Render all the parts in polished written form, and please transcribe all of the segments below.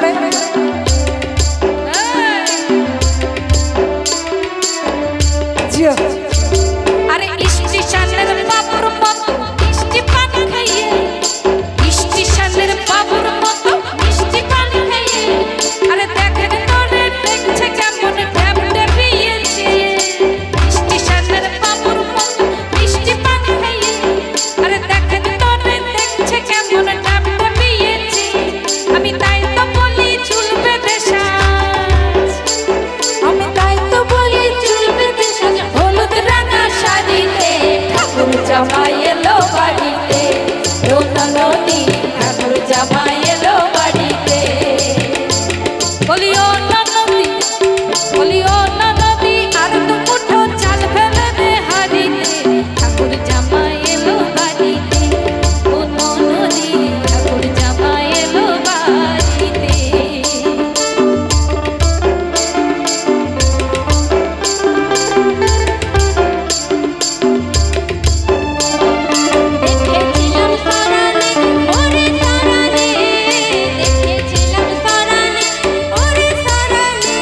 করে জিও আরে স্টেশনের বাবুর মতো মিষ্টি পানি খাইয়ে স্টেশনের বাবুর মতো মিষ্টি পানি খাইয়ে আরে দেখেন তোরে দেখছে কেমন ট্যাপ ট্যাপিয়েছে স্টেশনের বাবুর মতো মিষ্টি পানি খাইয়ে আরে দেখেন তোরে দেখছে কেমন ট্যাপ ট্যাপিয়েছে আমি তাই তো বলি চুল বেঁধে সাজ আমি তাই তো বলি চুল বেঁধে সাজ হলুদ রাঙা শাড়িতে ঠাকুর জামাই এলো বাড়িতে রোনা নদী ঠাকুর জামাই এলো বাড়িতে বলিও না নদী বলিও না নদী আর তো মুঠো চাল ফেলে দে হাড়িতে ঠাকুর জামাই এলো বাড়িতে ও নদী ঠাকুর জামাই এলো বাড়িতে দেখেছিলাম সরানে ওরে সরানে দেখেছিলাম সরানে ওরে সরানে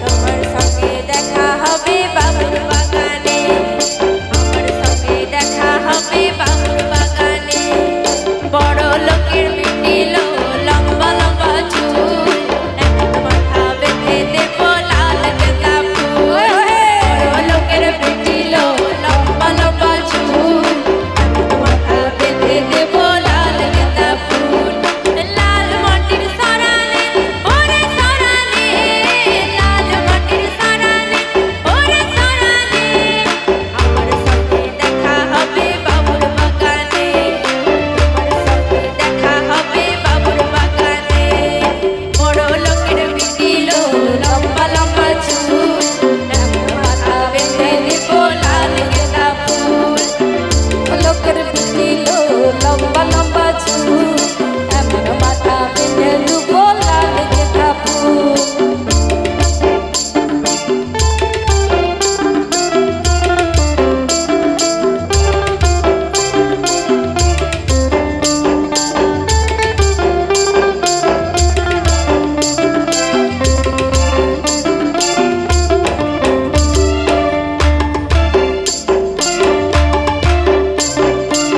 তোমার সঙ্গে দেখা হবে বাবুর বাগানে আমার সঙ্গে দেখা হবে বাবুর বাগানে বড় লোকের মিটিল লম্বা লম্বা চুল এমন মাথা বেঁধে দেব লাল গেঁদা ফুল বড় লোকের মিটিল লম্বা লম্বা চুল মাথা বেঁধে দেব লাল গেঁদা ফুল লাল মাটির সরানে ওরে সরানে লাল মাটির সরানে ওরে সরানে আমার সঙ্গে দেখা হবে বাবুর বাগানে আমার সঙ্গে দেখা হবে বাবুর বাগানে বড় লোকের বিটিল লম্বা লম্বা চুল এমন মাথা বেঁধে দেব লাল গেঁদা ফুল লোকের বিটিল লম্বা লম্বা চুল এমন মাথা বেঁধে দেব লাল গেঁদা ফুল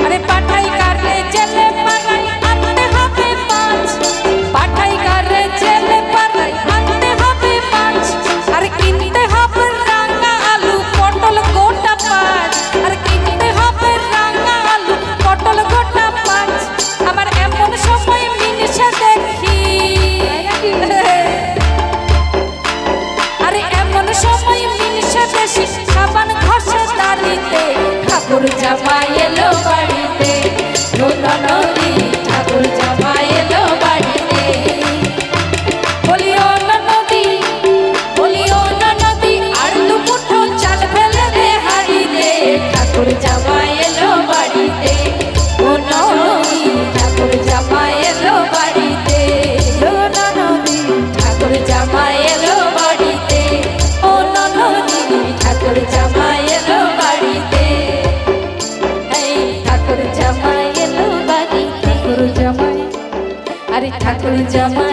আরে পাঠাই কারে জেলে পাড়াই আনতে হবে পাঁচ পাঠাই কারে জেলে পাড়াই আনতে হবে পাঁচ আর কিনতে হবে রাঙা আলু পটল গোটা পাঁচ আর কিনতে হবে রাঙা আলু পটল গোটা পাঁচ আমার এমন সময় মিনিশে দেখি আরে এমন সময় মিনিশে দেখি সাবান ঘষে দাঁড়িতে ঠাকুর জামাই এলো বাড়িতে রোনা নদী ঠাকুর জামাই এলো বাড়িতে বলিও না নদী আর দু মুঠো চাল ফেলে দে হাড়িতে ঠাকুর জামাই এলো বাড়িতে ও নদী ঠাকুর জামাই এলো বাড়িতে রোনা নদী ঠাকুর জামাই এলো বাড়িতে ও নদী ঠাকুর জামাই এলো বাড়িতে এই ঠাকুর জামাই এলো বাড়িতে ঠাকুর জামাই আরে ঠাকুর জামাই